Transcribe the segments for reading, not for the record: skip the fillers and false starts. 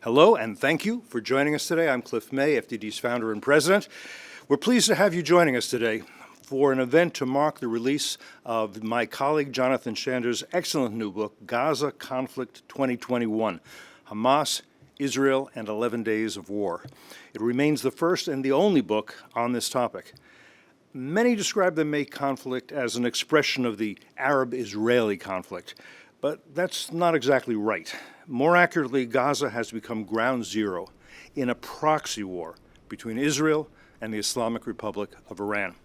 Hello, and thank you for joining us today. I'm Cliff May, FDD's founder and president. We're pleased to have you joining us today for an event to mark the release of my colleague Jonathan Shander's excellent new book, Gaza Conflict 2021, Hamas, Israel, and 11 Days of War. It remains the first and the only book on this topic. Many describe the May conflict as an expression of the Arab-Israeli conflict, but that's not exactly right. More accurately, Gaza has become ground zero in a proxy war between Israel and the Islamic Republic of Iran.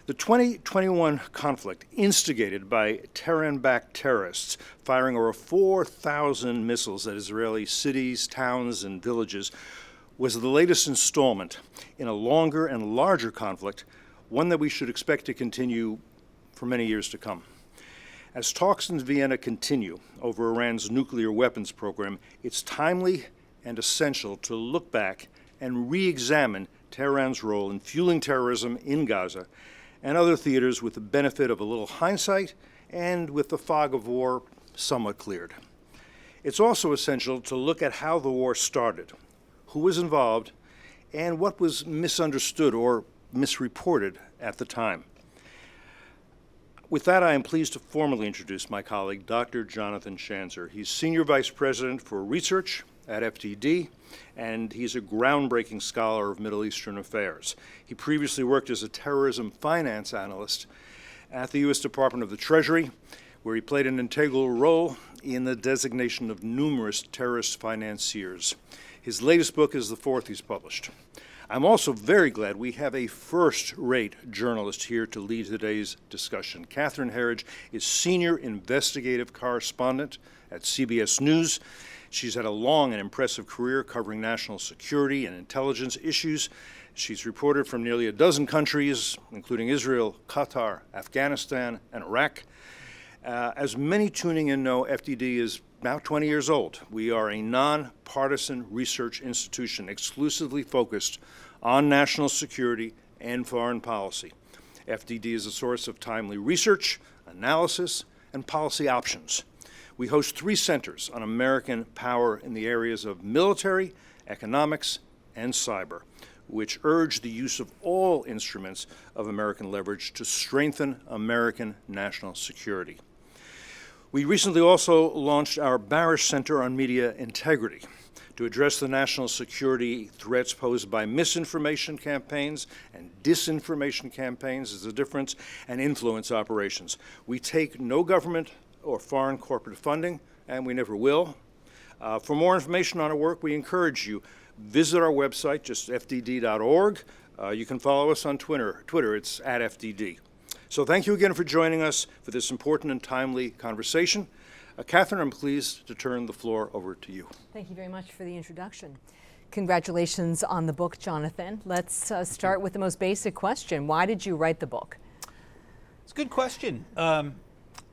The 2021 conflict, instigated by Tehran-backed terrorists firing over 4,000 missiles at Israeli cities, towns, and villages, was the latest installment in a longer and larger conflict, one that we should expect to continue for many years to come. As talks in Vienna continue over Iran's nuclear weapons program, it's timely and essential to look back and re-examine Tehran's role in fueling terrorism in Gaza and other theaters with the benefit of a little hindsight and with the fog of war somewhat cleared. It's also essential to look at how the war started, who was involved, and what was misunderstood or misreported at the time. With that, I am pleased to formally introduce my colleague, Dr. Jonathan Shanzer. He's Senior Vice President for Research at FTD, and he's a groundbreaking scholar of Middle Eastern affairs. He previously worked as a terrorism finance analyst at the U.S. Department of the Treasury, where he played an integral role in the designation of numerous terrorist financiers. His latest book is the fourth he's published. I'm also very glad we have a first-rate journalist here to lead today's discussion. Catherine Herridge is Senior Investigative Correspondent at CBS News. She's had a long and impressive career covering national security and intelligence issues. She's reported from nearly a dozen countries, including Israel, Qatar, Afghanistan, and Iraq. As many tuning in know, FDD is now 20 years old. We are a nonpartisan research institution exclusively focused on national security and foreign policy. FDD is a source of timely research, analysis, and policy options. We host 3 centers on American power in the areas of military, economics, and cyber, which urge the use of all instruments of American leverage to strengthen American national security. We recently also launched our Barish Center on Media Integrity to address the national security threats posed by misinformation campaigns and disinformation campaigns, is the difference, and influence operations. We take no government or foreign corporate funding, and we never will. For more information on our work, we encourage you, visit our website, just fdd.org. You can follow us on Twitter, it's @FDD. So thank you again for joining us for this important and timely conversation. Catherine, I'm pleased to turn the floor over to you. Thank you very much for the introduction. Congratulations on the book, Jonathan. Let's start with the most basic question. Why did you write the book? It's a good question.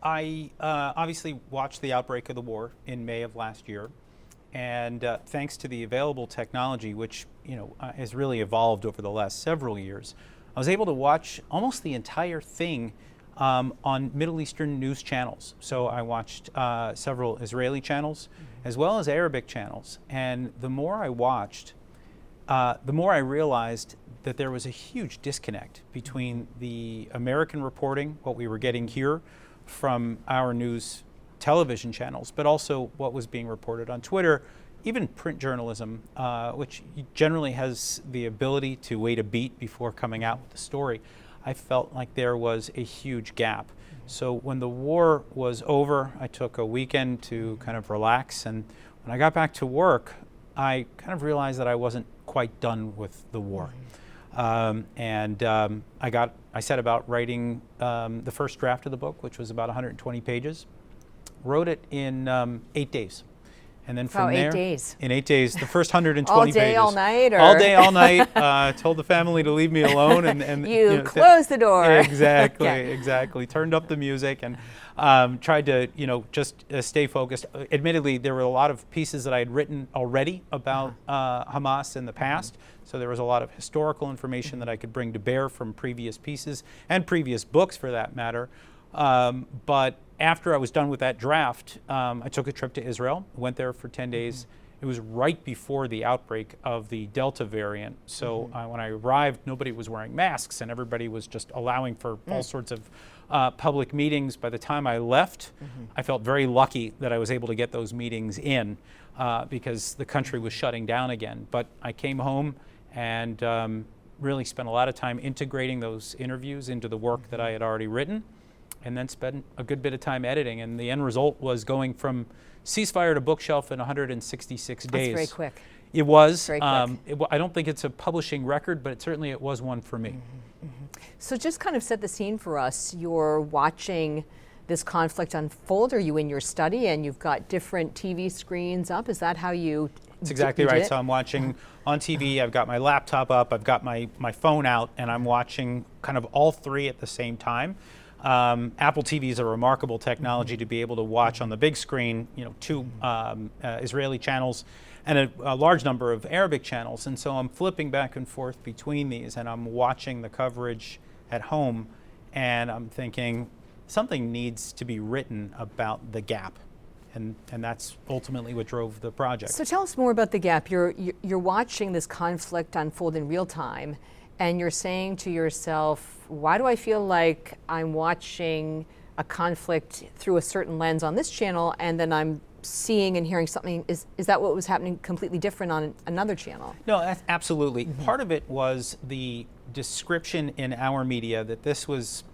I obviously watched the outbreak of the war in May of last year, and thanks to the available technology, which has really evolved over the last several years, I was able to watch almost the entire thing on Middle Eastern news channels. So I watched several Israeli channels as well as Arabic channels. And the more I watched, the more I realized that there was a huge disconnect between the American reporting, what we were getting here from our news television channels, but also what was being reported on Twitter, even print journalism, which generally has the ability to wait a beat before coming out with the story. I felt like there was a huge gap. So when the war was over, I took a weekend to kind of relax, and when I got back to work, I kind of realized that I wasn't quite done with the war. I set about writing the first draft of the book, which was about 120 pages. Wrote it in 8 days. And then from there, 8 days. In 8 days, the first 120 all pages. All day, all night? Or? All day, all night. Told the family to leave me alone. And you closed the door. Exactly, Okay. Exactly. Turned up the music and tried to, just stay focused. Admittedly, there were a lot of pieces that I had written already about Hamas in the past. So there was a lot of historical information that I could bring to bear from previous pieces and previous books, for that matter. But after I was done with that draft, I took a trip to Israel, went there for 10 days. It was right before the outbreak of the Delta variant. So when I arrived, nobody was wearing masks and everybody was just allowing for all sorts of public meetings. By the time I left, I felt very lucky that I was able to get those meetings in because the country was shutting down again. But I came home and really spent a lot of time integrating those interviews into the work that I had already written, and then spent a good bit of time editing. And the end result was going from ceasefire to bookshelf in 166 days. That's very quick. It was. Very quick. I don't think it's a publishing record, but certainly it was one for me. So just kind of set the scene for us. You're watching this conflict unfold. Are you in your study and you've got different TV screens up? Is that how you That's exactly right. So I'm watching on TV, I've got my laptop up, I've got my phone out, and I'm watching kind of all three at the same time. Apple TV is a remarkable technology to be able to watch on the big screen, two Israeli channels and a large number of Arabic channels. And so I'm flipping back and forth between these, and I'm watching the coverage at home, and I'm thinking something needs to be written about the gap. And that's ultimately what drove the project. So tell us more about the gap. You're watching this conflict unfold in real time, and you're saying to yourself, why do I feel like I'm watching a conflict through a certain lens on this channel, and then I'm seeing and hearing something? Is that what was happening completely different on another channel? No, absolutely. Part of it was the description in our media that this was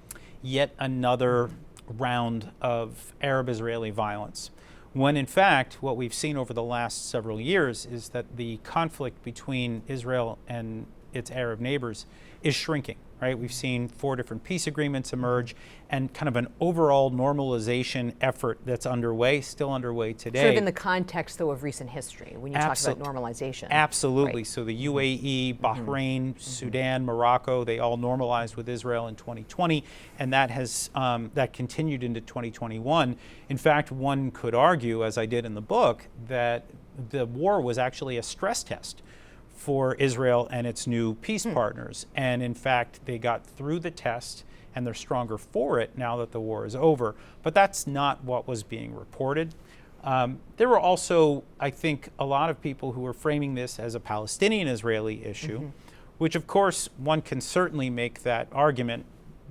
yet another round of Arab-Israeli violence, when in fact what we've seen over the last several years is that the conflict between Israel and its Arab neighbors is shrinking, right? We've seen 4 different peace agreements emerge and kind of an overall normalization effort that's underway, still underway today. Sort of in the context, though, of recent history, when you talk about normalization. Absolutely. Right. So the UAE, Bahrain, Sudan, Morocco, they all normalized with Israel in 2020, and that has that continued into 2021. In fact, one could argue, as I did in the book, that the war was actually a stress test for Israel and its new peace partners. And in fact, they got through the test and they're stronger for it now that the war is over. But that's not what was being reported. There were also, I think, a lot of people who were framing this as a Palestinian-Israeli issue, which of course one can certainly make that argument.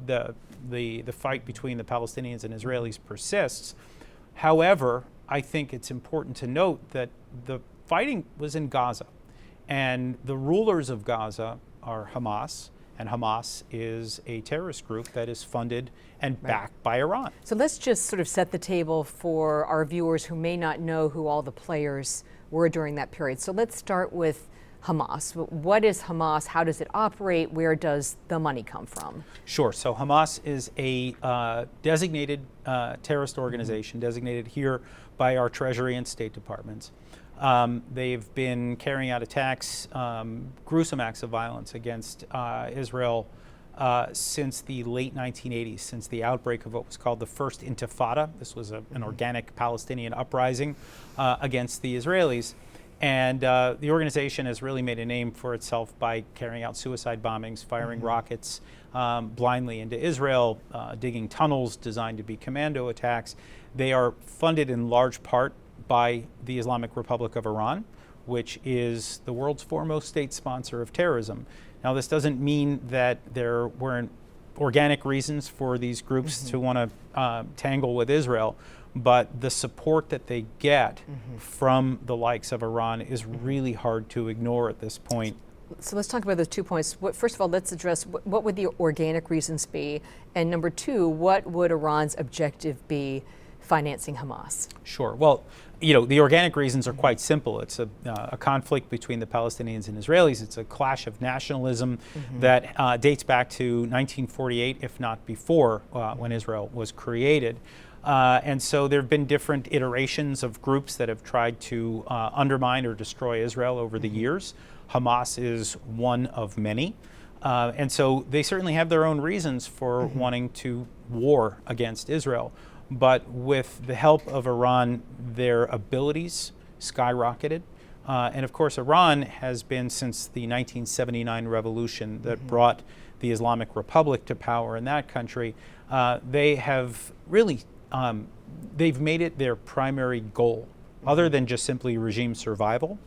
The fight between the Palestinians and Israelis persists. However, I think it's important to note that the fighting was in Gaza. And the rulers of Gaza are Hamas, and Hamas is a terrorist group that is funded and backed by Iran. So let's just sort of set the table for our viewers who may not know who all the players were during that period. So let's start with Hamas. What is Hamas? How does it operate? Where does the money come from? Sure. So Hamas is a designated terrorist organization, designated here by our Treasury and State Departments. They've been carrying out attacks, gruesome acts of violence against Israel since the late 1980s, since the outbreak of what was called the First Intifada. This was an organic Palestinian uprising against the Israelis. And the organization has really made a name for itself by carrying out suicide bombings, firing rockets blindly into Israel, digging tunnels designed to be commando attacks. They are funded in large part by the Islamic Republic of Iran, which is the world's foremost state sponsor of terrorism. Now, this doesn't mean that there weren't organic reasons for these groups to want to tangle with Israel, but the support that they get from the likes of Iran is really hard to ignore at this point. So let's talk about those 2 points. First of all, let's address what would the organic reasons be, and number 2, what would Iran's objective be financing Hamas? Sure. Well, the organic reasons are quite simple. It's a conflict between the Palestinians and Israelis. It's a clash of nationalism that dates back to 1948, if not before, when Israel was created. And so there have been different iterations of groups that have tried to undermine or destroy Israel over the years. Hamas is one of many. And so they certainly have their own reasons for wanting to war against Israel. But with the help of Iran, their abilities skyrocketed. And of course, Iran has been, since the 1979 revolution that brought the Islamic Republic to power in that country, they have really, they've made it their primary goal Other than just simply regime survival,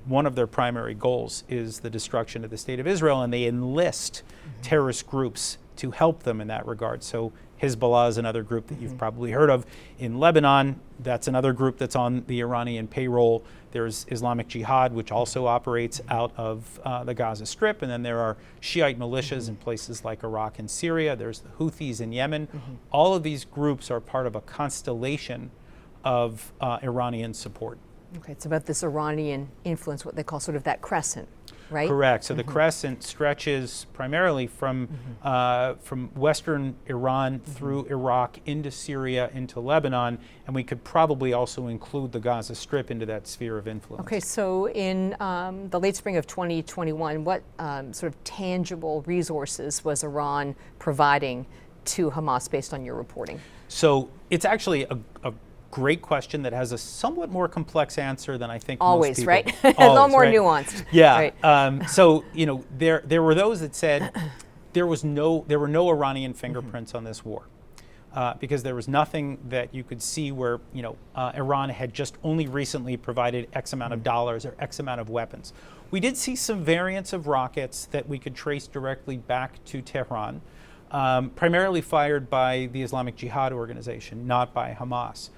one of their primary goals is the destruction of the state of Israel, and they enlist terrorist groups to help them in that regard. So Hezbollah is another group that you've probably heard of. In Lebanon, that's another group that's on the Iranian payroll. There's Islamic Jihad, which also operates out of the Gaza Strip. And then there are Shiite militias in places like Iraq and Syria. There's the Houthis in Yemen. All of these groups are part of a constellation of Iranian support. Okay, it's about this Iranian influence, what they call sort of that crescent, right? Correct. So the Crescent stretches primarily from western Iran through Iraq into Syria, into Lebanon, and we could probably also include the Gaza Strip into that sphere of influence. Okay, so in the late spring of 2021, what sort of tangible resources was Iran providing to Hamas based on your reporting? So it's actually a great question that has a somewhat more complex answer than I think Always, most people. right? A little more nuanced. Yeah. Right. So there were those that said there were no Iranian fingerprints on this war because there was nothing that you could see where Iran had just only recently provided X amount of dollars or X amount of weapons. We did see some variants of rockets that we could trace directly back to Tehran, primarily fired by the Islamic Jihad organization, not by Hamas.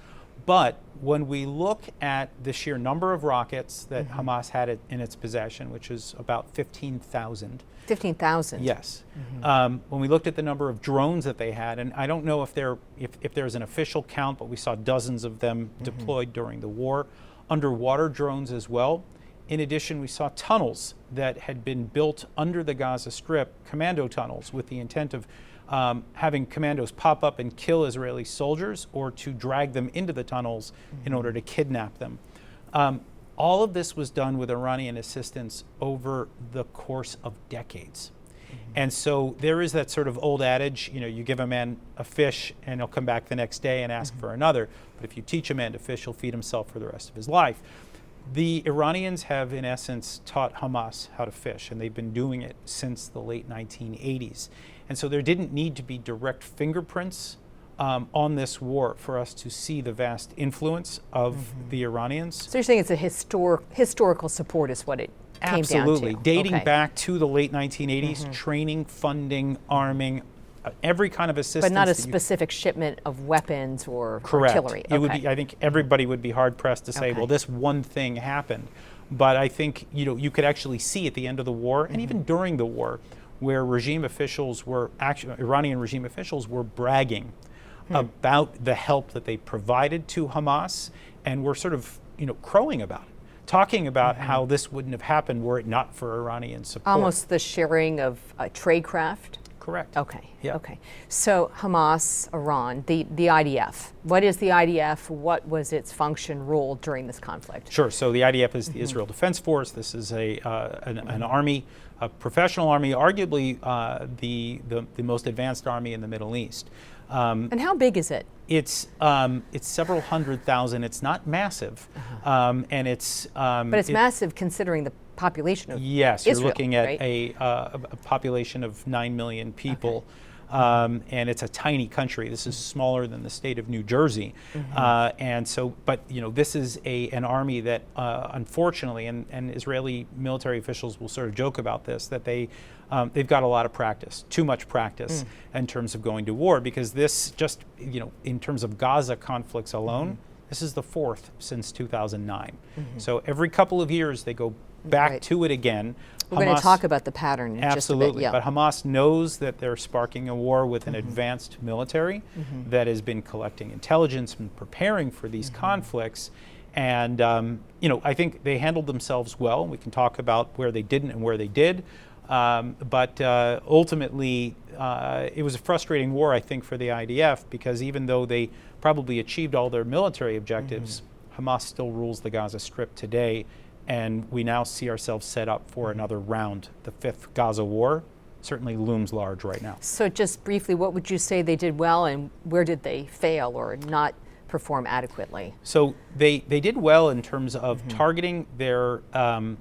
But when we look at the sheer number of rockets that Hamas had in its possession, which is about 15,000. 15,000? Yes. When we looked at the number of drones that they had, and I don't know if there's an official count, but we saw dozens of them deployed during the war, underwater drones as well. In addition, we saw tunnels that had been built under the Gaza Strip, commando tunnels, with the intent of having commandos pop up and kill Israeli soldiers or to drag them into the tunnels in order to kidnap them. All of this was done with Iranian assistance over the course of decades. And so there is that sort of old adage, you give a man a fish and he'll come back the next day and ask for another. But if you teach a man to fish, he'll feed himself for the rest of his life. The Iranians have, in essence, taught Hamas how to fish, and they've been doing it since the late 1980s. And so there didn't need to be direct fingerprints on this war for us to see the vast influence of the Iranians. So you're saying it's a historical support is what it came down to? Absolutely. Dating Okay. back to the late 1980s, training, funding, arming, every kind of assistance. But not a that you- specific shipment of weapons or Correct. artillery. It would be, I think everybody would be hard pressed to say, Okay. well, this one thing happened. But I think you could actually see at the end of the war, and even during the war, where Iranian regime officials were bragging about the help that they provided to Hamas, and were sort of crowing about it, talking about how this wouldn't have happened were it not for Iranian support. Almost the sharing of tradecraft? Correct. Okay. Yeah. Okay. So Hamas, Iran, the IDF. What is the IDF? What was its function, role during this conflict? Sure. So the IDF is the Israel Defense Force. This is an army, a professional army, arguably the most advanced army in the Middle East. And how big is it? It's several 100,000. It's not massive, and it's. But it's massive considering the population of Yes, Israel, you're looking at right? a population of 9 million people. And it's a tiny country. This is smaller than the state of New Jersey, and so. But this is an army that, unfortunately, and Israeli military officials will sort of joke about this, that they've got a lot of practice, too much practice, in terms of going to war. Because this just, in terms of Gaza conflicts alone, this is the fourth since 2009. So every couple of years they go back Right. to it again. We're going to talk about the pattern in Absolutely, just a bit. but Hamas knows that they're sparking a war with an advanced military that has been collecting intelligence and preparing for these conflicts. And I think they handled themselves well. We can talk about where they didn't and where they did. But ultimately, it was a frustrating war, I think, for the IDF, because even though they probably achieved all their military objectives, Hamas still rules the Gaza Strip today. And we now see ourselves set up for another round. The fifth Gaza war certainly looms large right now. So just briefly, what would you say they did well and where did they fail or not perform adequately? So they did well in terms of targeting their the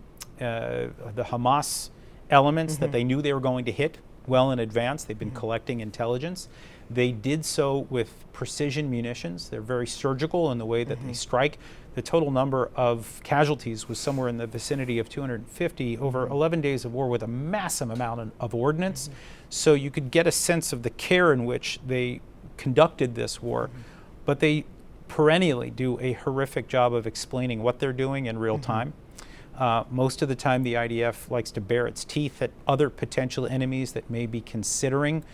Hamas elements that they knew they were going to hit well in advance. They've been collecting intelligence. They did so with precision munitions. They're very surgical in the way that they strike. the total number of casualties was somewhere in the vicinity of 250 over 11 days of war with a massive amount of ordnance. So you could get a sense of the care in which they conducted this war. But they perennially do a horrific job of explaining what they're doing in real time. Most of the time, the IDF likes to bare its teeth at other potential enemies that may be considering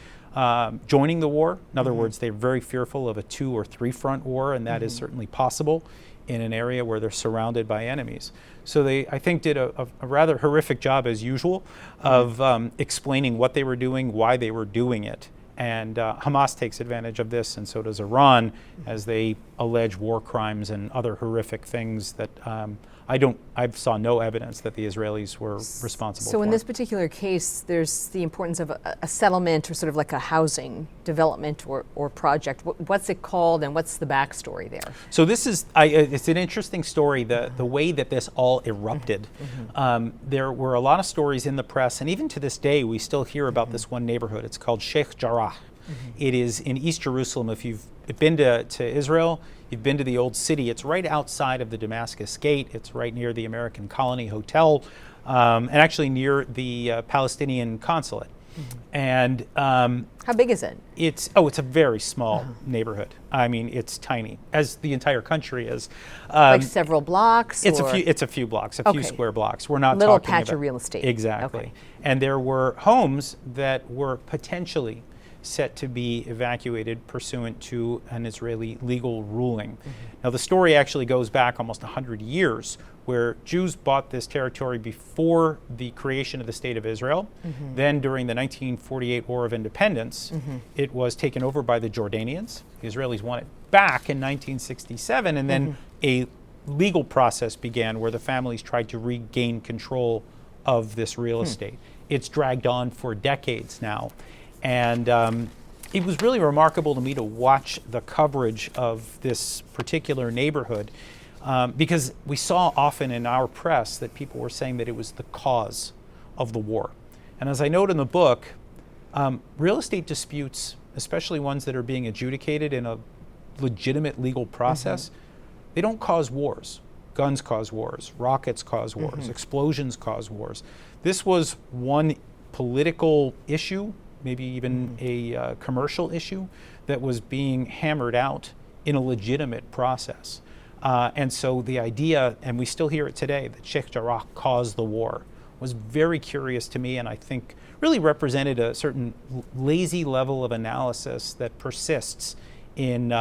joining the war. In other words, they're very fearful of a 2 or 3 front war, and that is certainly possible in an area where they're surrounded by enemies. So they, I think, did a rather horrific job, as usual, of explaining what they were doing, why they were doing it. And Hamas takes advantage of this, and so does Iran, as they allege war crimes and other horrific things that I saw no evidence that the Israelis were responsible for. So in this particular case, there's the importance of a settlement, or sort of like a housing development or project. What's it called, and what's the backstory there? So this is, it's an interesting story, the way that this all erupted. There were a lot of stories in the press, and even to this day, we still hear about this one neighborhood. It's called Sheikh Jarrah. It is in East Jerusalem. If you've been to Israel, you've been to the old city. It's right outside of the Damascus Gate. It's right near the American Colony Hotel, and actually near the Palestinian consulate. And how big is it? It's a very small neighborhood. I mean, it's tiny, as the entire country is. Like several blocks? It's a few blocks, a few square blocks. We're not little talking patch about of real estate. Exactly. Okay. And there were homes that were potentially set to be evacuated pursuant to an Israeli legal ruling. Now, the story actually goes back almost 100 years, where Jews bought this territory before the creation of the State of Israel. Then, during the 1948 War of Independence, it was taken over by the Jordanians. The Israelis won it back in 1967, and then a legal process began where the families tried to regain control of this real estate. It's dragged on for decades now. And it was really remarkable to me to watch the coverage of this particular neighborhood, because we saw often in our press that people were saying that it was the cause of the war. And as I note in the book, real estate disputes, especially ones that are being adjudicated in a legitimate legal process, they don't cause wars. Guns cause wars, rockets cause wars, explosions cause wars. This was one political issue, maybe even a commercial issue, that was being hammered out in a legitimate process. And so the idea, and we still hear it today, that Sheikh Jarrah caused the war, was very curious to me, and I think really represented a certain lazy level of analysis that persists in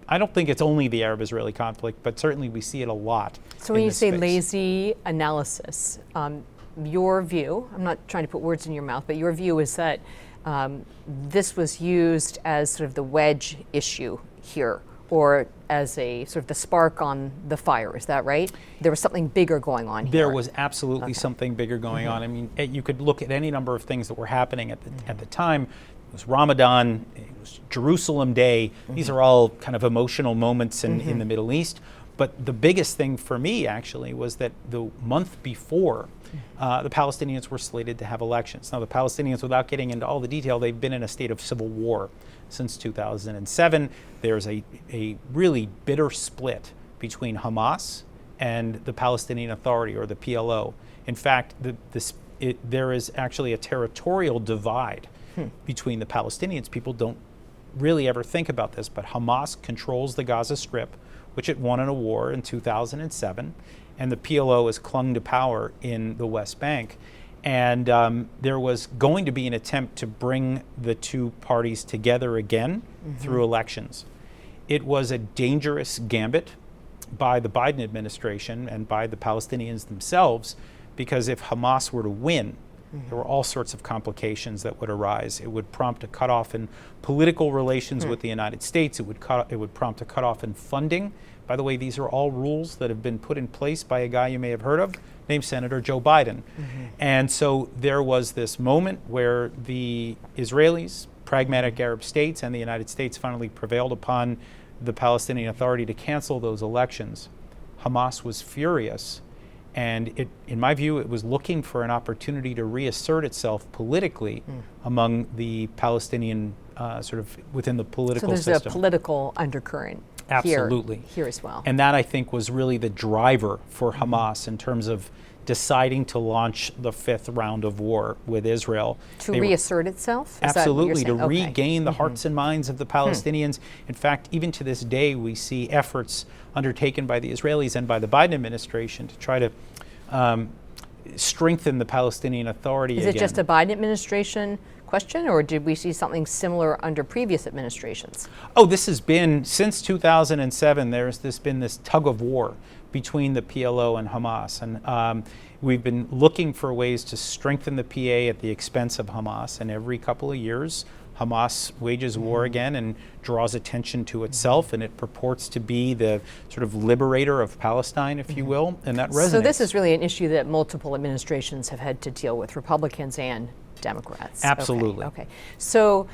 I don't think it's only the Arab-Israeli conflict, but certainly we see it a lot. So when you say lazy analysis, your view, I'm not trying to put words in your mouth, but your view is that this was used as sort of the wedge issue here, or as a sort of the spark on the fire. Is that right? There was something bigger going on here. There was absolutely something bigger going on. I mean, you could look at any number of things that were happening at the time. It was Ramadan, it was Jerusalem Day. These are all kind of emotional moments in the Middle East. But the biggest thing for me, actually, was that the month before, the Palestinians were slated to have elections. Now, the Palestinians, without getting into all the detail, they've been in a state of civil war since 2007. There's a really bitter split between Hamas and the Palestinian Authority, or the PLO. In fact, there is actually a territorial divide between the Palestinians. People don't really ever think about this, but Hamas controls the Gaza Strip, which it won in a war in 2007, and the PLO has clung to power in the West Bank. And there was going to be an attempt to bring the two parties together again through elections. It was a dangerous gambit by the Biden administration and by the Palestinians themselves, because if Hamas were to win, there were all sorts of complications that would arise. It would prompt a cutoff in political relations with the United States. It would prompt a cutoff in funding. By the way, these are all rules that have been put in place by a guy you may have heard of, named Senator Joe Biden. And so there was this moment where the Israelis, pragmatic Arab states, and the United States finally prevailed upon the Palestinian Authority to cancel those elections. Hamas was furious. And in my view, it was looking for an opportunity to reassert itself politically among the Palestinian, sort of within the political system. So there's a political undercurrent. Absolutely. here as well. And that, I think, was really the driver for Hamas in terms of deciding to launch the fifth round of war with Israel. To reassert itself? Is that what Absolutely, you're to saying? regain the hearts and minds of the Palestinians. In fact, even to this day, we see efforts undertaken by the Israelis and by the Biden administration to try to strengthen the Palestinian Authority Is again. it just a Biden administration question, or did we see something similar under previous administrations? Oh, this has been, since 2007, there's been this tug of war between the PLO and Hamas. And we've been looking for ways to strengthen the PA at the expense of Hamas. And every couple of years, Hamas wages war again and draws attention to itself, and it purports to be the sort of liberator of Palestine, if you will, and that resonates. So this is really an issue that multiple administrations have had to deal with, Republicans and Democrats. Absolutely. Okay. So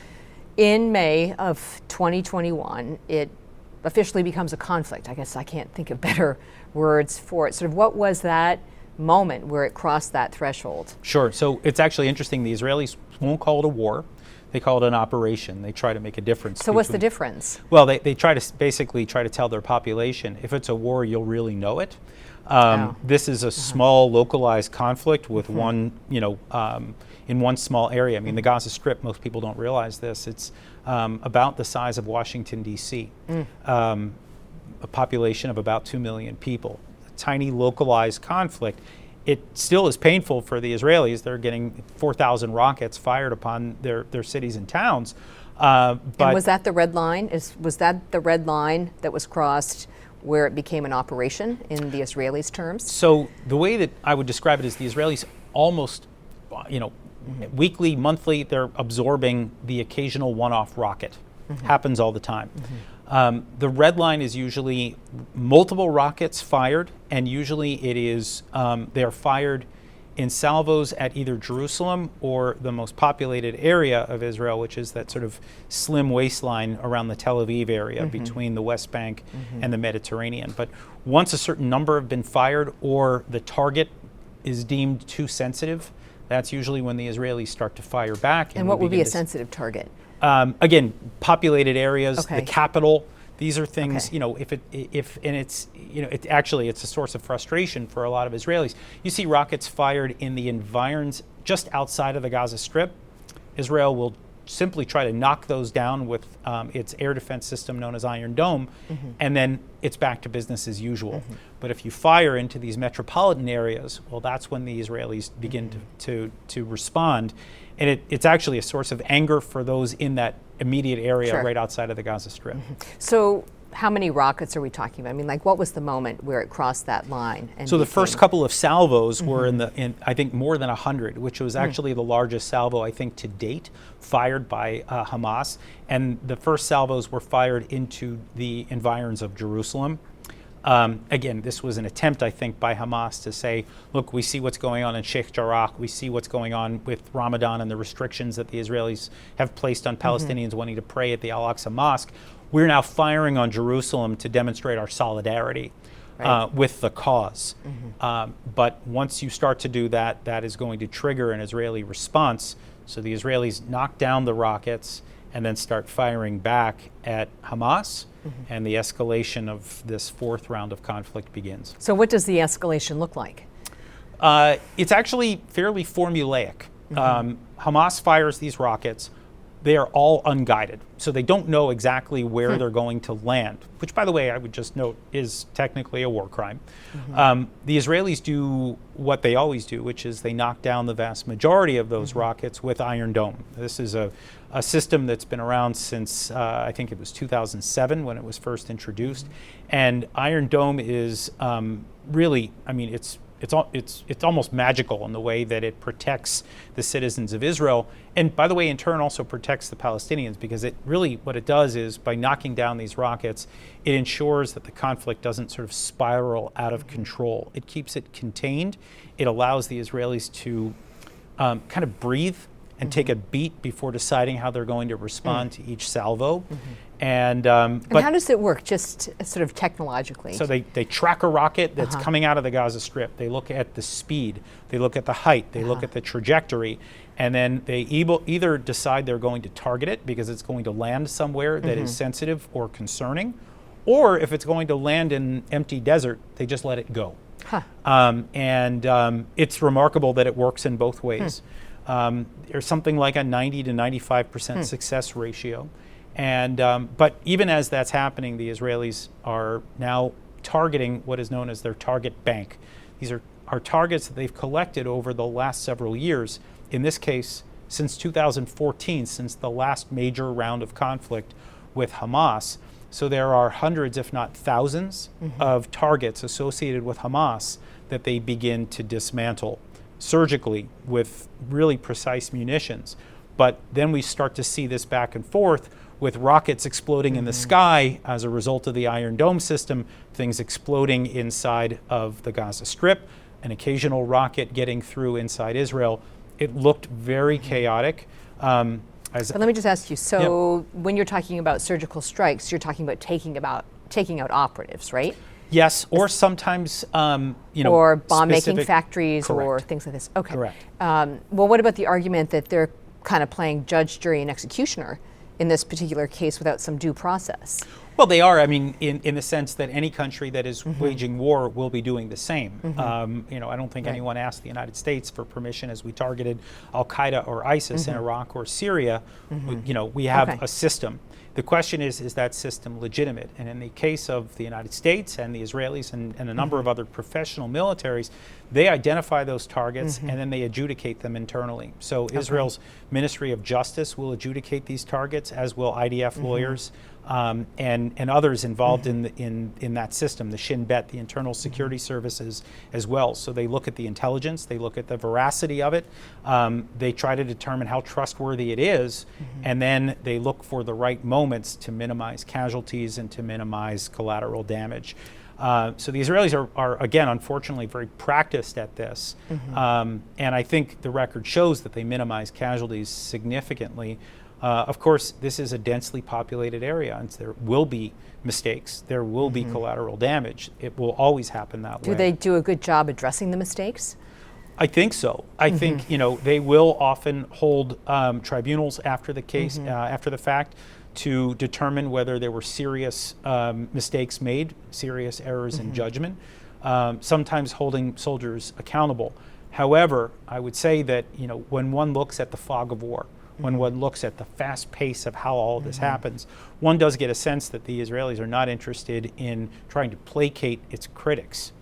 in May of 2021, it officially becomes a conflict. I guess I can't think of better words for it. Sort of what was that moment where it crossed that threshold? Sure. So it's actually interesting. The Israelis won't call it a war. They call it an operation. They try to make a difference. So what's the difference? Well, they try to basically try to tell their population, if it's a war, you'll really know it. This is a small, localized conflict with one, in one small area. I mean, the Gaza Strip, most people don't realize this. It's about the size of Washington, D.C., a population of about 2 million people. A tiny, localized conflict. It still is painful for the Israelis. They're getting 4,000 rockets fired upon their cities and towns. And was that the red line? Was that the red line that was crossed where it became an operation in the Israelis' terms? So the way that I would describe it is the Israelis almost, weekly, monthly, they're absorbing the occasional one-off rocket. Happens all the time. The red line is usually multiple rockets fired, and usually it is they're fired in salvos at either Jerusalem or the most populated area of Israel, which is that sort of slim waistline around the Tel Aviv area between the West Bank and the Mediterranean. But once a certain number have been fired or the target is deemed too sensitive, that's usually when the Israelis start to fire back. And what would be a sensitive target? Again, populated areas, Okay. the capital. These are things, it's a source of frustration for a lot of Israelis. You see rockets fired in the environs just outside of the Gaza Strip. Israel will simply try to knock those down with its air defense system known as Iron Dome, and then it's back to business as usual. But if you fire into these metropolitan areas, well, that's when the Israelis begin to respond. And it's actually a source of anger for those in that immediate area right outside of the Gaza Strip. So how many rockets are we talking about? I mean, what was the moment where it crossed that line? And so the first couple of salvos were in I think more than 100, which was actually the largest salvo, I think, to date, fired by Hamas. And the first salvos were fired into the environs of Jerusalem. Again, this was an attempt, I think, by Hamas to say, look, we see what's going on in Sheikh Jarrah. We see what's going on with Ramadan and the restrictions that the Israelis have placed on Palestinians wanting to pray at the Al-Aqsa Mosque. We're now firing on Jerusalem to demonstrate our solidarity with the cause. But once you start to do that, that is going to trigger an Israeli response. So the Israelis knock down the rockets and then start firing back at Hamas, and the escalation of this fourth round of conflict begins. So what does the escalation look like? It's actually fairly formulaic. Hamas fires these rockets. They are all unguided, so they don't know exactly where they're going to land, which, by the way, I would just note is technically a war crime. The Israelis do what they always do, which is they knock down the vast majority of those rockets with Iron Dome. This is a system that's been around since, I think it was 2007 when it was first introduced. And Iron Dome is really, I mean, it's almost magical in the way that it protects the citizens of Israel, and by the way, in turn also protects the Palestinians, because it really, what it does is, by knocking down these rockets, it ensures that the conflict doesn't sort of spiral out of control. It keeps it contained. It allows the Israelis to kind of breathe and take a beat before deciding how they're going to respond to each salvo. And how does it work, just sort of technologically? So they track a rocket that's coming out of the Gaza Strip. They look at the speed, they look at the height, they look at the trajectory, and then they either decide they're going to target it because it's going to land somewhere that is sensitive or concerning, or if it's going to land in empty desert, they just let it go. It's remarkable that it works in both ways. There's something like a 90 to 95% success ratio. But even as that's happening, the Israelis are now targeting what is known as their target bank. These are targets that they've collected over the last several years. In this case, since 2014, since the last major round of conflict with Hamas. So there are hundreds, if not thousands, of targets associated with Hamas that they begin to dismantle surgically with really precise munitions. But then we start to see this back and forth with rockets exploding in the sky as a result of the Iron Dome system, things exploding inside of the Gaza Strip, an occasional rocket getting through inside Israel. It looked very chaotic. But let me just ask you, so when you're talking about surgical strikes, you're talking about taking out operatives, right? Yes, or sometimes, or bomb-making factories. Correct. Or things like this. Okay. Correct. Well, what about the argument that they're kind of playing judge, jury, and executioner in this particular case without some due process? Well, they are. I mean, in the sense that any country that is waging war will be doing the same. I don't think anyone asked the United States for permission as we targeted Al-Qaeda or ISIS in Iraq or Syria. We have a system. The question is that system legitimate? And in the case of the United States and the Israelis and a number of other professional militaries, they identify those targets and then they adjudicate them internally. So Israel's Ministry of Justice will adjudicate these targets, as will IDF lawyers and others involved in that system, the Shin Bet, the internal security services as well. So they look at the intelligence, they look at the veracity of it, they try to determine how trustworthy it is, and then they look for the right moments to minimize casualties and to minimize collateral damage. So the Israelis are, again, unfortunately, very practiced at this. And I think the record shows that they minimize casualties significantly. Of course, this is a densely populated area, and there will be mistakes. There will be collateral damage. It will always happen that way. Do they do a good job addressing the mistakes? I think so. I think they will often hold tribunals after the case, after the fact, to determine whether there were serious mistakes made, serious errors in judgment, sometimes holding soldiers accountable. However, I would say that when one looks at the fog of war, when one looks at the fast pace of how all of this happens, one does get a sense that the Israelis are not interested in trying to placate its critics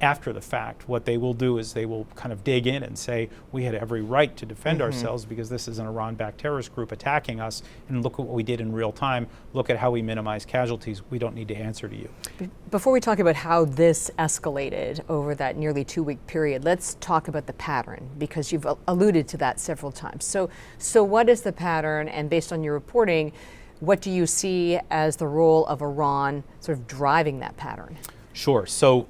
after the fact. What they will do is they will kind of dig in and say, we had every right to defend ourselves because this is an Iran-backed terrorist group attacking us, and look at what we did in real time. Look at how we minimize casualties. We don't need to answer to you. Before we talk about how this escalated over that nearly 2-week period, let's talk about the pattern, because you've alluded to that several times. So what is the pattern, and based on your reporting, what do you see as the role of Iran sort of driving that pattern? Sure. So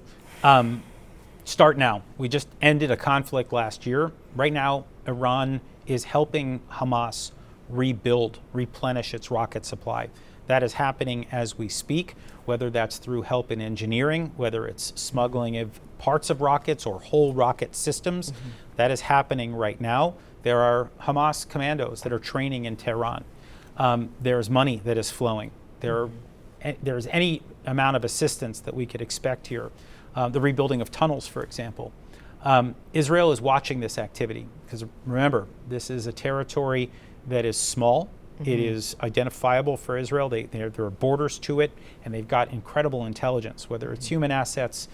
start now. We just ended a conflict last year. Right now, Iran is helping Hamas replenish its rocket supply. That is happening as we speak, whether that's through help in engineering, whether it's smuggling of parts of rockets or whole rocket systems. That is happening right now. There are Hamas commandos that are training in Tehran. There's money that is flowing. There's any amount of assistance that we could expect here. The rebuilding of tunnels, for example. Israel is watching this activity because, remember, this is a territory that is small. It is identifiable for Israel. There are borders to it, and they've got incredible intelligence, whether it's human assets.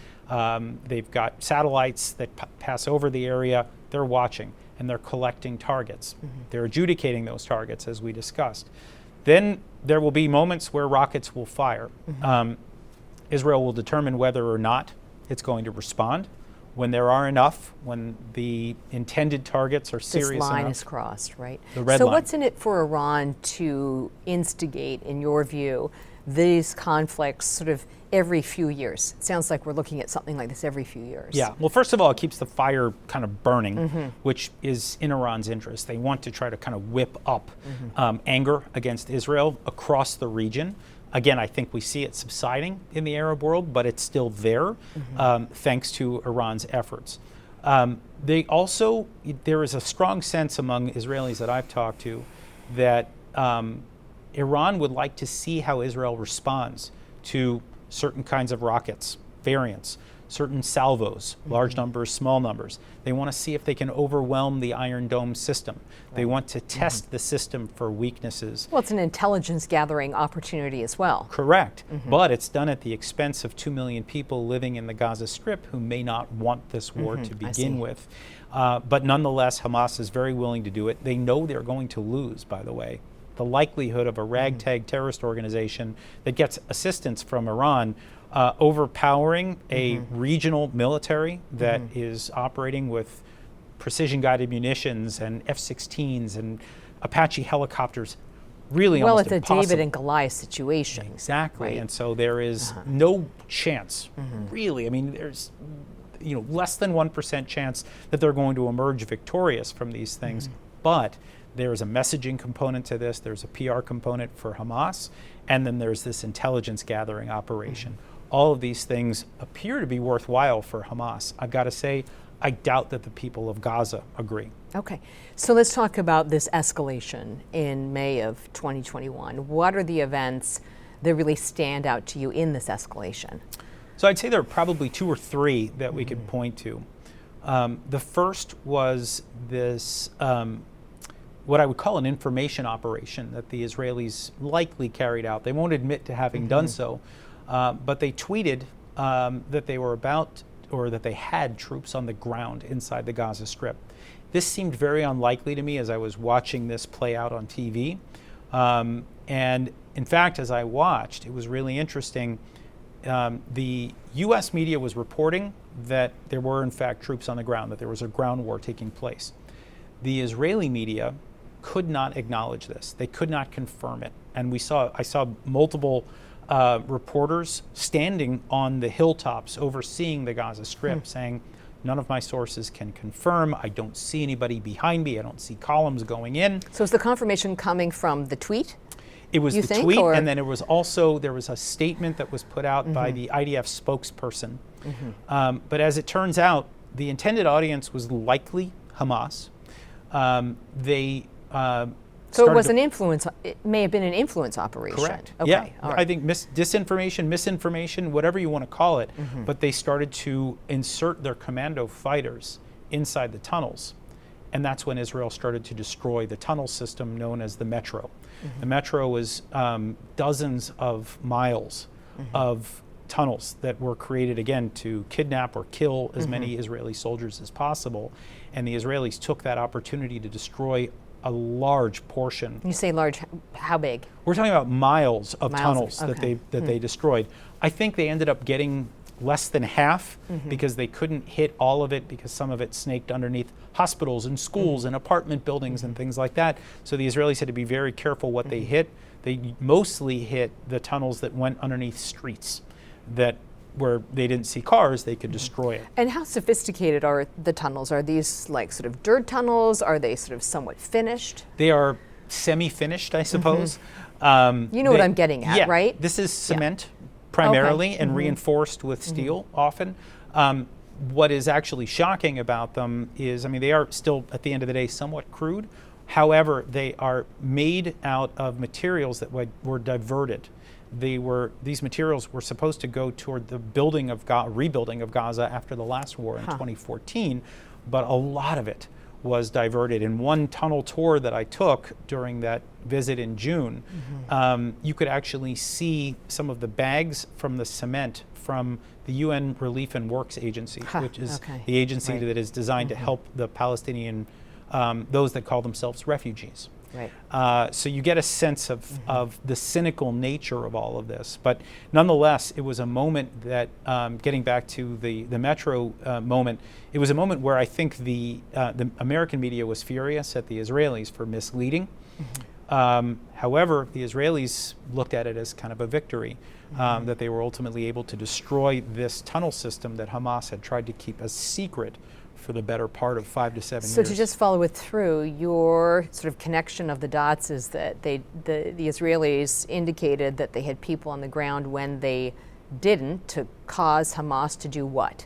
They've got satellites that pass over the area. They're watching, and they're collecting targets. They're adjudicating those targets, as we discussed. Then there will be moments where rockets will fire. Israel will determine whether or not it's going to respond. When there are enough, when the intended targets are serious enough. This line is crossed, right? The red so line. What's in it for Iran to instigate, in your view, these conflicts sort of every few years? It sounds like we're looking at something like this every few years. Yeah, well, first of all, it keeps the fire kind of burning, which is in Iran's interest. They want to try to kind of whip up anger against Israel across the region. Again, I think we see it subsiding in the Arab world, but it's still there, thanks to Iran's efforts. There is a strong sense among Israelis that I've talked to that Iran would like to see how Israel responds to certain kinds of rockets, variants, certain salvos, large numbers, small numbers. They want to see if they can overwhelm the Iron Dome system. They want to test the system for weaknesses. Well, it's an intelligence gathering opportunity as well. Correct, but it's done at the expense of 2 million people living in the Gaza Strip who may not want this war to begin with. But nonetheless, Hamas is very willing to do it. They know they're going to lose, by the way. The likelihood of a ragtag terrorist organization that gets assistance from Iran overpowering a regional military that is operating with precision-guided munitions and F-16s and Apache helicopters, really Well, almost it's impossible. a David and Goliath situation. Exactly, right? and so there is no chance, really. I mean, there's less than 1% chance that they're going to emerge victorious from these things, but there's a messaging component to this, there's a PR component for Hamas, and then there's this intelligence gathering operation. All of these things appear to be worthwhile for Hamas. I've got to say, I doubt that the people of Gaza agree. Okay, so let's talk about this escalation in May of 2021. What are the events that really stand out to you in this escalation? So I'd say there are probably 2 or 3 that we could point to. The first was this, what I would call an information operation that the Israelis likely carried out. They won't admit to having done so, but they tweeted that they were about, or that they had troops on the ground inside the Gaza Strip. This seemed very unlikely to me as I was watching this play out on TV. And in fact, as I watched, it was really interesting. The US media was reporting that there were in fact troops on the ground, that there was a ground war taking place. The Israeli media could not acknowledge this. They could not confirm it. And I saw multiple reporters standing on the hilltops overseeing the Gaza Strip saying, none of my sources can confirm. I don't see anybody behind me. I don't see columns going in. So is the confirmation coming from the tweet? It was You the think, tweet, or- and then there was a statement that was put out by the IDF spokesperson. But as it turns out, the intended audience was likely Hamas. So it was an influence, it may have been an influence operation. Correct. Okay. Yeah. All right. I think disinformation, misinformation, whatever you want to call it, but they started to insert their commando fighters inside the tunnels. And that's when Israel started to destroy the tunnel system known as the Metro. The Metro was dozens of miles of tunnels that were created, again, to kidnap or kill as many Israeli soldiers as possible. And the Israelis took that opportunity to destroy a large portion. You say large, how big? We're talking about miles of tunnels that okay. they destroyed. I think they ended up getting less than half because they couldn't hit all of it because some of it snaked underneath hospitals and schools and apartment buildings and things like that. So the Israelis had to be very careful what they hit. They mostly hit the tunnels that went underneath streets that where they didn't see cars, they could destroy it. And how sophisticated are the tunnels? Are these like sort of dirt tunnels? Are they sort of somewhat finished? They are semi-finished, I suppose. You know what I'm getting at, yeah, right? This is cement primarily and reinforced with steel often. What is actually shocking about them is, I mean, they are still, at the end of the day, somewhat crude. However, they are made out of materials that were diverted. These materials were supposed to go toward the rebuilding of Gaza after the last war in 2014, but a lot of it was diverted. In one tunnel tour that I took during that visit in June, you could actually see some of the bags from the cement from the UN Relief and Works Agency, which is the agency that is designed to help the Palestinian, those that call themselves refugees. Right. So you get a sense of the cynical nature of all of this. But nonetheless, it was a moment that, getting back to the Metro moment, it was a moment where I think the American media was furious at the Israelis for misleading. However, the Israelis looked at it as kind of a victory, that they were ultimately able to destroy this tunnel system that Hamas had tried to keep a secret for the better part of 5 to 7 years. So to just follow it through, your sort of connection of the dots is that the Israelis indicated that they had people on the ground when they didn't, to cause Hamas to do what?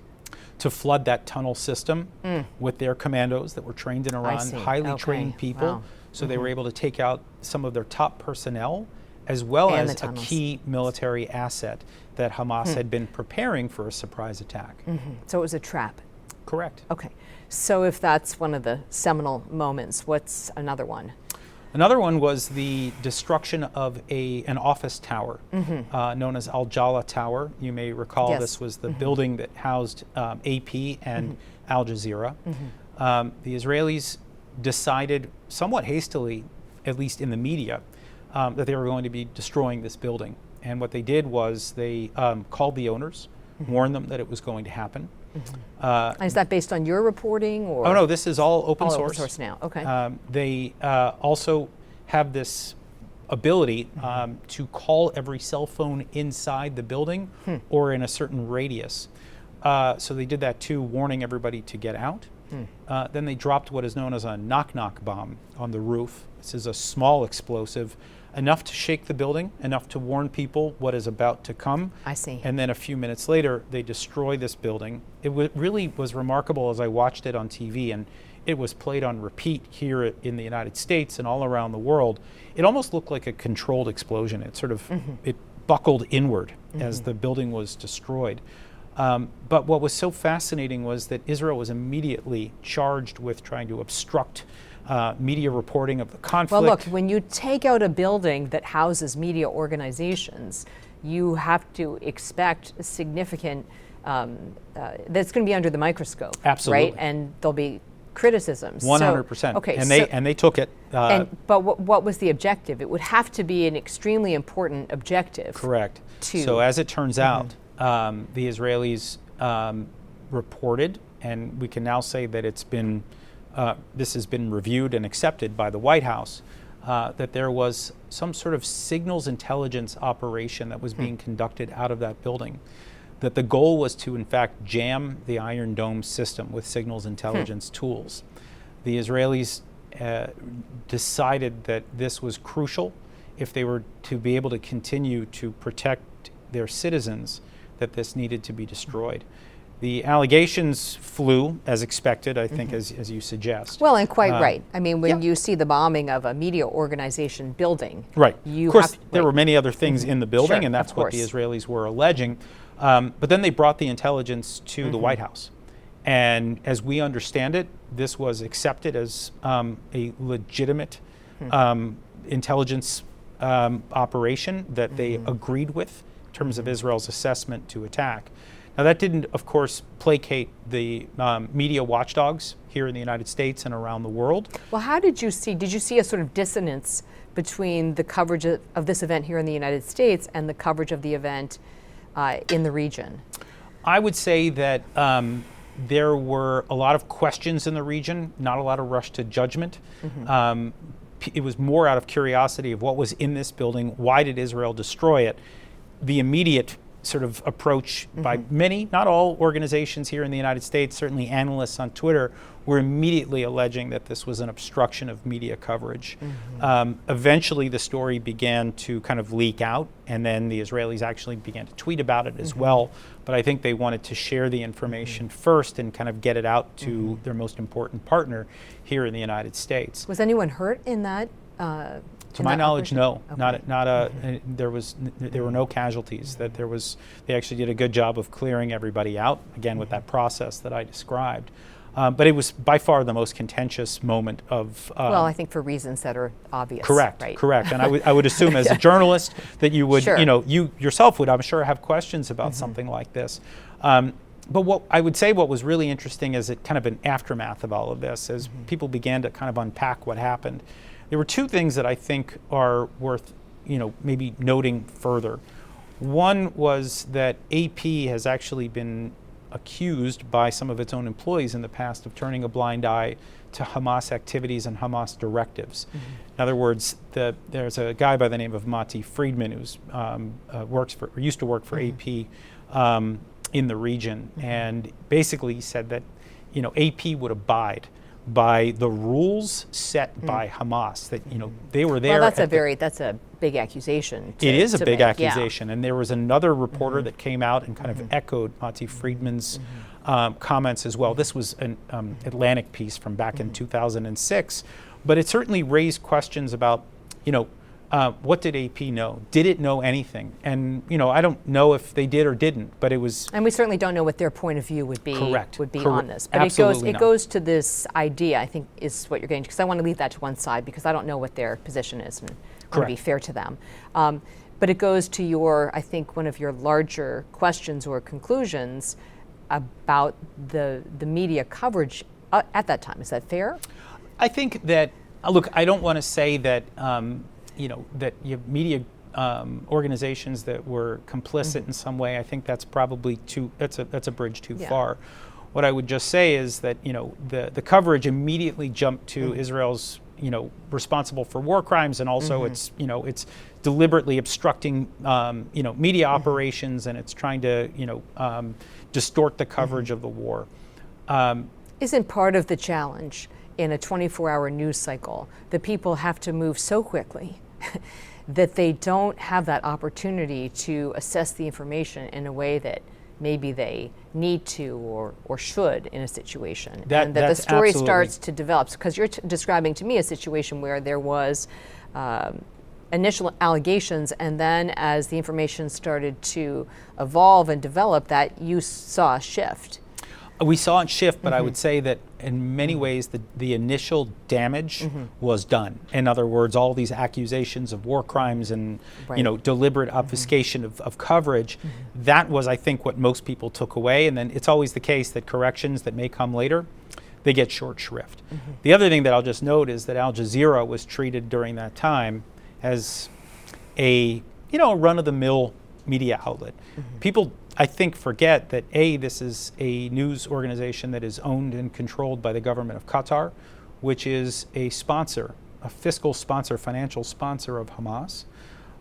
To flood that tunnel system with their commandos that were trained in Iran, highly trained people. Wow. So they were able to take out some of their top personnel as well And the as a tunnels. key military asset that Hamas had been preparing for a surprise attack. So it was a trap. Correct. Okay. So if that's one of the seminal moments, what's another one? Another one was the destruction of an office tower known as Al-Jala Tower. You may recall Yes. this was the building that housed AP and Al Jazeera. The Israelis decided somewhat hastily, at least in the media, that they were going to be destroying this building. And what they did was they called the owners, warned them that it was going to happen. And is that based on your reporting, or? Oh no, this is all open all source. open source now. Okay. They also have this ability to call every cell phone inside the building or in a certain radius. So they did that too, warning everybody to get out. Then they dropped what is known as a knock-knock bomb on the roof. This is a small explosive, enough to shake the building, enough to warn people what is about to come. I see. And then a few minutes later, they destroy this building. It really was remarkable as I watched it on TV, and it was played on repeat here in the United States and all around the world. It almost looked like a controlled explosion. It sort of, it buckled inward as the building was destroyed. But what was so fascinating was that Israel was immediately charged with trying to obstruct media reporting of the conflict. Well, look, when you take out a building that houses media organizations, you have to expect significant, that's going to be under the microscope. Absolutely. Right? And there'll be criticisms. 100%. So, okay. And they took it. But what was the objective? It would have to be an extremely important objective. Correct. To, so as it turns out, the Israelis reported, and we can now say that it's been, this has been reviewed and accepted by the White House, that there was some sort of signals intelligence operation that was being conducted out of that building. That the goal was to, in fact, jam the Iron Dome system with signals intelligence tools. The Israelis decided that this was crucial if they were to be able to continue to protect their citizens, that this needed to be destroyed. The allegations flew as expected, I think, as you suggest. well, and quite right. I mean, when yeah. you see the bombing of a media organization building, Right. You of course, have, there were many other things in the building, Sure, and that's of what the course. Israelis were alleging. But then they brought the intelligence to the White House. And as we understand it, this was accepted as a legitimate intelligence operation that they agreed with in terms of Israel's assessment to attack. Now, that didn't, of course, placate the media watchdogs here in the United States and around the world. Well, how did you see a sort of dissonance between the coverage of this event here in the United States and the coverage of the event in the region? I would say that there were a lot of questions in the region, not a lot of rush to judgment. It was more out of curiosity of what was in this building, why did Israel destroy it? The immediate sort of approach by many, not all organizations here in the United States, certainly analysts on Twitter, were immediately alleging that this was an obstruction of media coverage. Eventually the story began to kind of leak out, and then the Israelis actually began to tweet about it as well. But I think they wanted to share the information first and kind of get it out to their most important partner here in the United States. Was anyone hurt in that? To my knowledge, no. Okay. There were no casualties. They actually did a good job of clearing everybody out, again with that process that I described. But it was by far the most contentious moment of. Well, I think for reasons that are obvious. Correct. Right? Correct. And I would assume as a journalist that you would, Sure. You yourself would, I'm sure, have questions about something like this. But what I would say, what was really interesting is it kind of an aftermath of all of this, as people began to kind of unpack what happened. There were two things that I think are worth, maybe noting further. One was that AP has actually been accused by some of its own employees in the past of turning a blind eye to Hamas activities and Hamas directives. In other words, there's a guy by the name of Mati Friedman who's used to work for AP in the region, and basically said that AP would abide by the rules set by Hamas, that they were there. Well, that's a big accusation. It is a big make, accusation, and there was another reporter that came out and kind of echoed Mati Friedman's comments as well. This was an Atlantic piece from back in 2006, but it certainly raised questions about What did AP know? Did it know anything? And I don't know if they did or didn't, but it was. And we certainly don't know what their point of view would be. Correct. On this. But Absolutely it goes to this idea, I think, is what you're getting to, because I want to leave that to one side because I don't know what their position is and want to be fair to them. But it goes to I think, one of your larger questions or conclusions about the media coverage at that time. Is that fair? I think that, look, I don't want to say that, that you have media organizations that were complicit in some way. I think that's probably that's a bridge too far. What I would just say is that, the coverage immediately jumped to Israel's, responsible for war crimes, and also it's deliberately obstructing, media operations, and it's trying to, distort the coverage of the war. Isn't part of the challenge in a 24-hour news cycle that people have to move so quickly that they don't have that opportunity to assess the information in a way that maybe they need to or should in a situation, and that the story starts to develop? Because you're describing to me a situation where there was initial allegations, and then as the information started to evolve and develop, that you saw a shift. We saw it shift, but I would say that in many ways the initial damage was done. In other words, all these accusations of war crimes and deliberate obfuscation of coverage, that was, I think, what most people took away. And then it's always the case that corrections that may come later, they get short shrift. The other thing that I'll just note is that Al Jazeera was treated during that time as a run-of-the-mill media outlet. People, I think, forget that this is a news organization that is owned and controlled by the government of Qatar, which is a sponsor, a fiscal sponsor, financial sponsor of Hamas.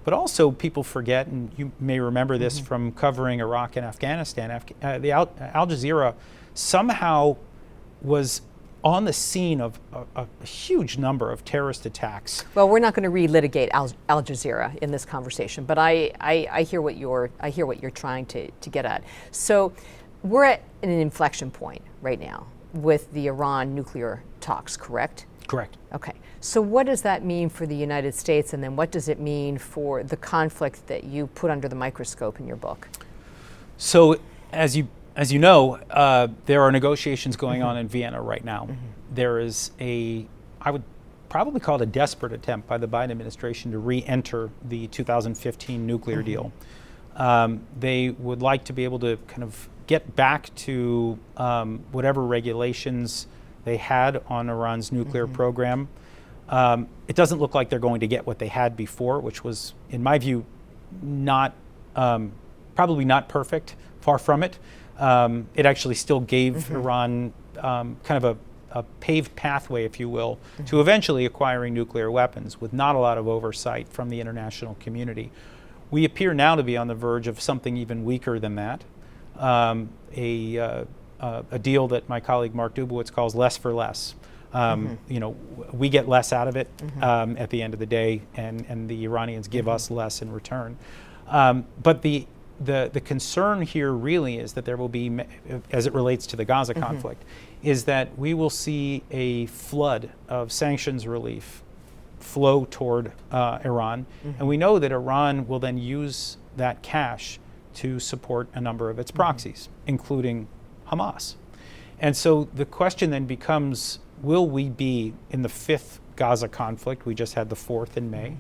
But also people forget, and you may remember this from covering Iraq and Afghanistan, the Al Jazeera somehow was on the scene of a huge number of terrorist attacks. Well, we're not going to relitigate Al Jazeera in this conversation, but I hear what you're trying to get at. So we're at an inflection point right now with the Iran nuclear talks, correct? Correct. Okay. So what does that mean for the United States, and then what does it mean for the conflict that you put under the microscope in your book? So as you know, there are negotiations going on in Vienna right now. There is I would probably call it a desperate attempt by the Biden administration to re-enter the 2015 nuclear deal. They would like to be able to kind of get back to whatever regulations they had on Iran's nuclear program. It doesn't look like they're going to get what they had before, which was, in my view, probably not perfect, far from it. It actually still gave Iran kind of a paved pathway, if you will, to eventually acquiring nuclear weapons with not a lot of oversight from the international community. We appear now to be on the verge of something even weaker than that, a deal that my colleague Mark Dubowitz calls less for less. We get less out of it at the end of the day, and the Iranians give us less in return. But the concern here really is that there will be, as it relates to the Gaza conflict, is that we will see a flood of sanctions relief flow toward Iran. And we know that Iran will then use that cash to support a number of its proxies, including Hamas. And so the question then becomes, will we be in the fifth Gaza conflict? We just had the fourth in May.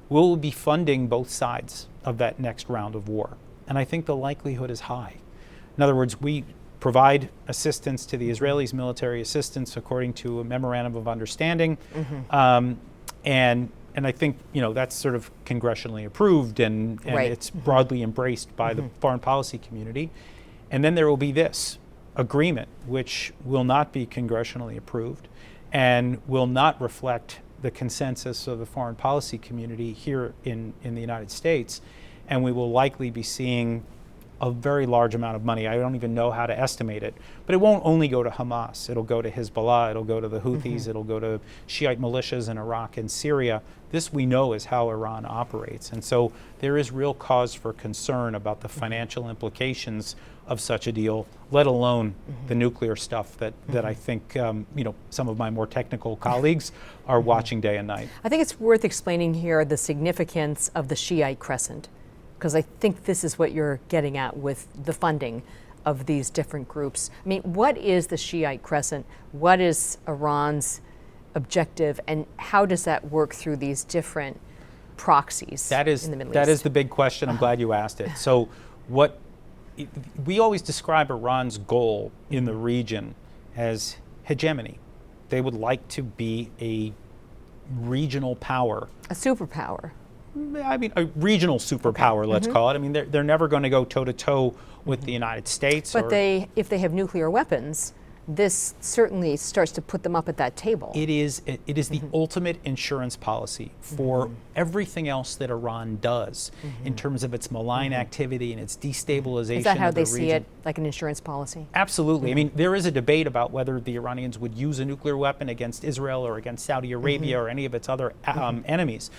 Will we be funding both sides of that next round of war? And I think the likelihood is high. In other words, we provide assistance to the Israelis, military assistance, according to a memorandum of understanding. And I think that's sort of congressionally approved, and it's broadly embraced by the foreign policy community. And then there will be this agreement, which will not be congressionally approved and will not reflect the consensus of the foreign policy community here in the United States. And we will likely be seeing a very large amount of money. I don't even know how to estimate it. But it won't only go to Hamas. It'll go to Hezbollah. It'll go to the Houthis. It'll go to Shiite militias in Iraq and Syria. This, we know, is how Iran operates. And so there is real cause for concern about the financial implications of such a deal, let alone the nuclear stuff that I think some of my more technical colleagues are watching day and night. I think it's worth explaining here the significance of the Shiite Crescent, because I think this is what you're getting at with the funding of these different groups. I mean, what is the Shiite Crescent? What is Iran's objective, and how does that work through these different proxies in the Middle East? That is the big question. I'm glad you asked it. So we always describe Iran's goal in the region as hegemony. They would like to be a regional power. A superpower. I mean, a regional superpower, let's call it. I mean, they're never going to go toe-to-toe with the United States. But if they have nuclear weapons, this certainly starts to put them up at that table. It is the ultimate insurance policy for everything else that Iran does in terms of its malign activity and its destabilization. Is that how of the they see region. it, like an insurance policy? Absolutely. I mean, there is a debate about whether the Iranians would use a nuclear weapon against Israel or against Saudi Arabia or any of its other enemies.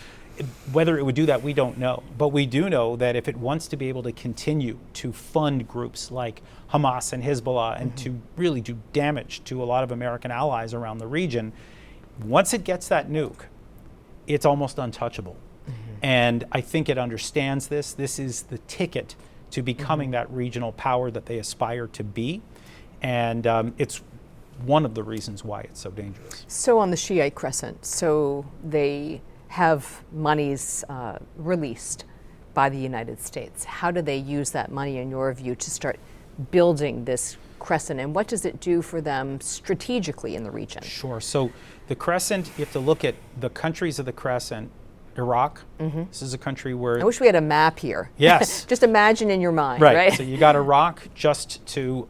Whether it would do that, we don't know. But we do know that if it wants to be able to continue to fund groups like Hamas and Hezbollah and to really do damage to a lot of American allies around the region, once it gets that nuke, it's almost untouchable. And I think it understands this. This is the ticket to becoming that regional power that they aspire to be. And it's one of the reasons why it's so dangerous. So on the Shiite Crescent, so they have monies released by the United States. How do they use that money, in your view, to start building this crescent, and what does it do for them strategically in the region? Sure. So the Crescent, you have to look at the countries of the Crescent. Iraq, this is a country where... I wish we had a map here. Yes. Just imagine in your mind, right? So you got Iraq just to,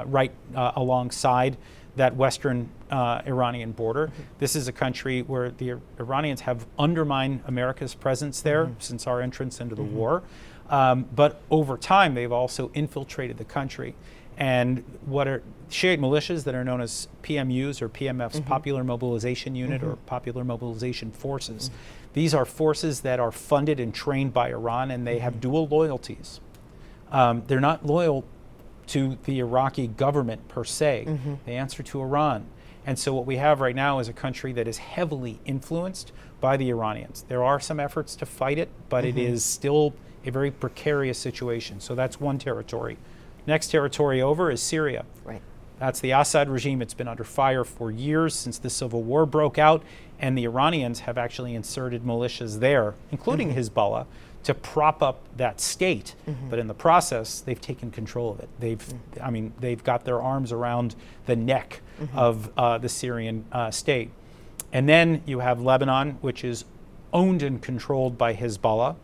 right alongside that western Iranian border. This is a country where the Iranians have undermined America's presence there since our entrance into the war. But over time, they've also infiltrated the country. And what are Shiite militias that are known as PMUs or PMFs, Popular Mobilization Unit or Popular Mobilization Forces. These are forces that are funded and trained by Iran, and they have dual loyalties. They're not loyal to the Iraqi government per se. They answer to Iran. And so what we have right now is a country that is heavily influenced by the Iranians. There are some efforts to fight it, but it is still a very precarious situation. So that's one territory. Next territory over is Syria. Right. That's the Assad regime. It's been under fire for years since the civil war broke out, and the Iranians have actually inserted militias there, including Hezbollah, to prop up that state. But in the process, they've taken control of it. They've got their arms around the neck of the Syrian state. And then you have Lebanon, which is owned and controlled by Hezbollah.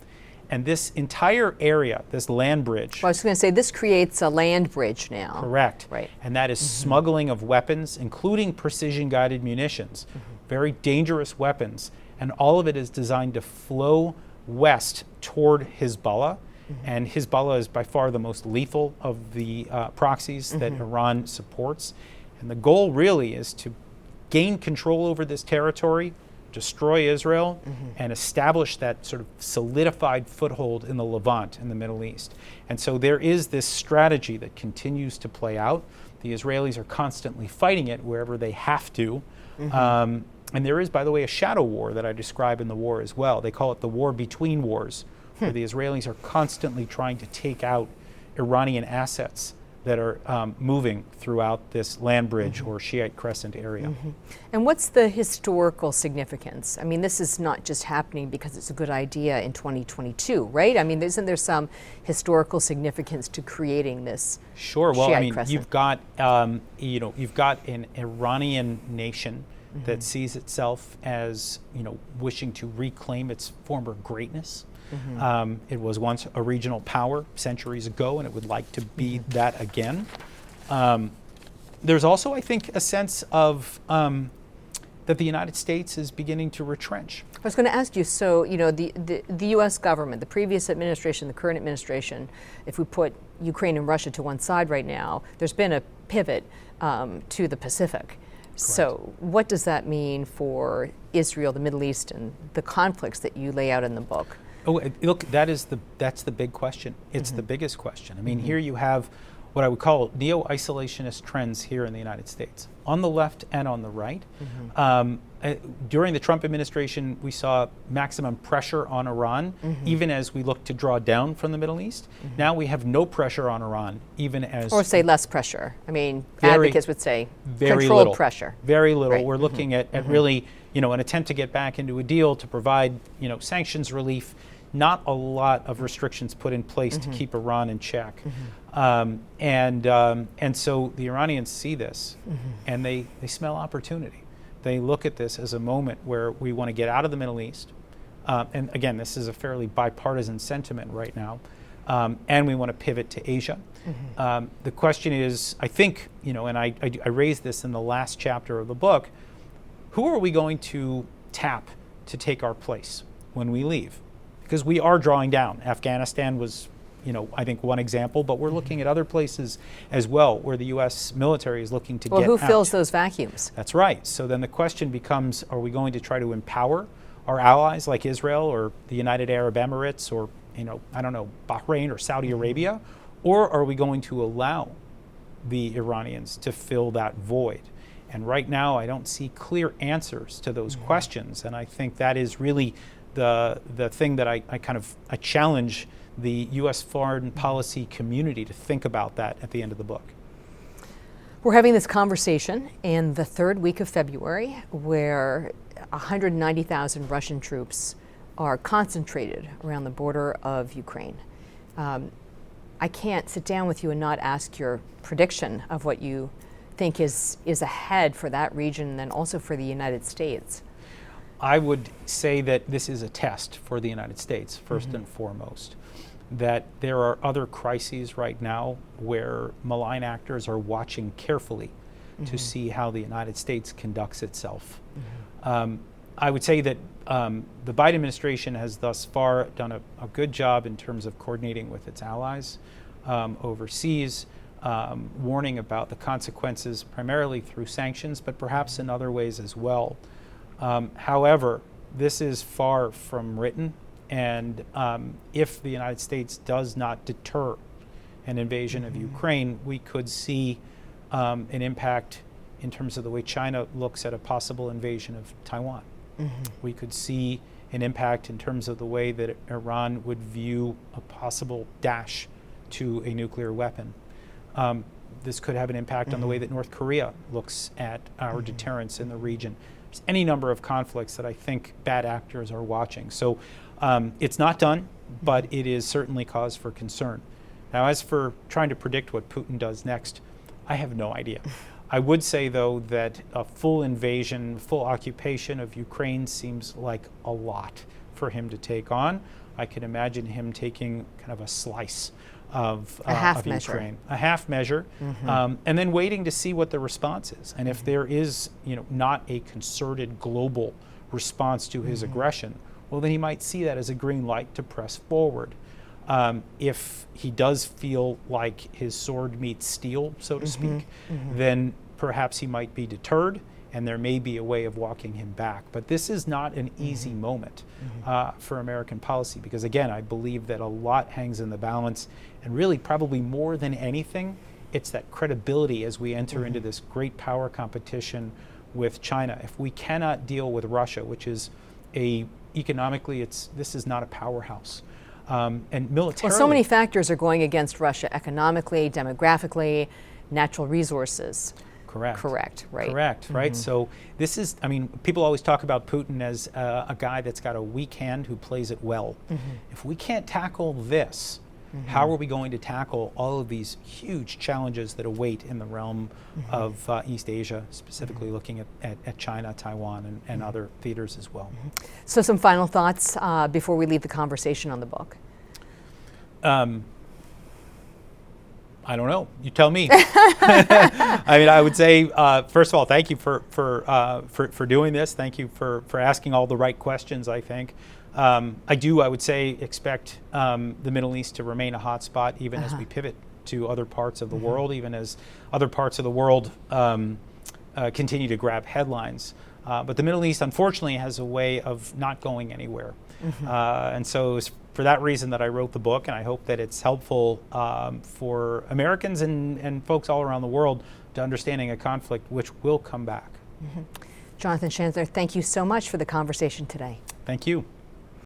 And this entire area, this land bridge. Well, I was going to say, this creates a land bridge now. Correct. Right. And that is smuggling of weapons, including precision-guided munitions, very dangerous weapons. And all of it is designed to flow west toward Hezbollah. And Hezbollah is by far the most lethal of the proxies that Iran supports. And the goal really is to gain control over this territory, destroy Israel, and establish that sort of solidified foothold in the Levant, in the Middle East. And so there is this strategy that continues to play out. The Israelis are constantly fighting it wherever they have to. And there is, by the way, a shadow war that I describe in the war as well. They call it the war between wars, where the Israelis are constantly trying to take out Iranian assets that are moving throughout this land bridge or Shiite Crescent area. And what's the historical significance? I mean, this is not just happening because it's a good idea in 2022, right? I mean, isn't there some historical significance to creating this Sure. Well, Shiite I mean, Crescent? you've got an Iranian nation that sees itself as, wishing to reclaim its former greatness. It was once a regional power centuries ago, and it would like to be that again. There's also, I think, a sense of that the United States is beginning to retrench. I was going to ask you, so, the U.S. government, the previous administration, the current administration, if we put Ukraine and Russia to one side right now, there's been a pivot to the Pacific. Correct. So what does that mean for Israel, the Middle East, and the conflicts that you lay out in the book? Oh, look, that's the big question. It's the biggest question. I mean, here you have what I would call neo-isolationist trends here in the United States, on the left and on the right. During the Trump administration, we saw maximum pressure on Iran, even as we look to draw down from the Middle East. Now we have no pressure on Iran, even as... Or say less pressure. I mean, advocates would say very controlled little pressure. Very little. Right. We're looking at really, an attempt to get back into a deal to provide, sanctions relief. Not a lot of restrictions put in place to keep Iran in check. And so the Iranians see this and they smell opportunity. They look at this as a moment where we want to get out of the Middle East. And again, this is a fairly bipartisan sentiment right now. And we want to pivot to Asia. The question is, I think, and I raised this in the last chapter of the book, who are we going to tap to take our place when we leave? Because we are drawing down. Afghanistan was, I think one example, but we're looking at other places as well where the U.S. military is looking to get out. Well, who fills those vacuums? That's right. So then the question becomes, are we going to try to empower our allies like Israel or the United Arab Emirates or, Bahrain or Saudi Arabia? Or are we going to allow the Iranians to fill that void? And right now, I don't see clear answers to those questions. And I think that is really the thing that I challenge the U.S. foreign policy community to think about that at the end of the book. We're having this conversation in the third week of February where 190,000 Russian troops are concentrated around the border of Ukraine. I can't sit down with you and not ask your prediction of what you think is ahead for that region and then also for the United States. I would say that this is a test for the United States, first and foremost, that there are other crises right now where malign actors are watching carefully to see how the United States conducts itself. I would say that the Biden administration has thus far done a good job in terms of coordinating with its allies overseas, warning about the consequences primarily through sanctions, but perhaps in other ways as well. However, this is far from written, and if the United States does not deter an invasion of Ukraine, we could see an impact in terms of the way China looks at a possible invasion of Taiwan. We could see an impact in terms of the way that Iran would view a possible dash to a nuclear weapon. This could have an impact on the way that North Korea looks at our deterrence in the region. There's any number of conflicts that I think bad actors are watching. So it's not done, but it is certainly cause for concern. Now, as for trying to predict what Putin does next, I have no idea. I would say, though, that a full invasion, full occupation of Ukraine seems like a lot for him to take on. I can imagine him taking kind of a slice of Ukraine, a half measure, and then waiting to see what the response is. And if there is, not a concerted global response to his aggression, well, then he might see that as a green light to press forward. If he does feel like his sword meets steel, so to speak, then perhaps he might be deterred and there may be a way of walking him back. But this is not an easy moment for American policy because, again, I believe that a lot hangs in the balance, and really probably more than anything, it's that credibility as we enter into this great power competition with China. If we cannot deal with Russia, which is economically, this is not a powerhouse. And militarily. Well, so many factors are going against Russia economically, demographically, natural resources. Correct, right? So this is, people always talk about Putin as a guy that's got a weak hand who plays it well. If we can't tackle this, how are we going to tackle all of these huge challenges that await in the realm of East Asia, specifically looking at China, Taiwan, and other theaters as well? So some final thoughts before we leave the conversation on the book. I don't know. You tell me. I mean, I would say, first of all, thank you for doing this. Thank you for asking all the right questions, I think. I would say, expect the Middle East to remain a hot spot even as we pivot to other parts of the world, even as other parts of the world continue to grab headlines. But the Middle East, unfortunately, has a way of not going anywhere. And so it's for that reason that I wrote the book, and I hope that it's helpful for Americans and folks all around the world to understanding a conflict which will come back. Jonathan Shandler, thank you so much for the conversation today. Thank you.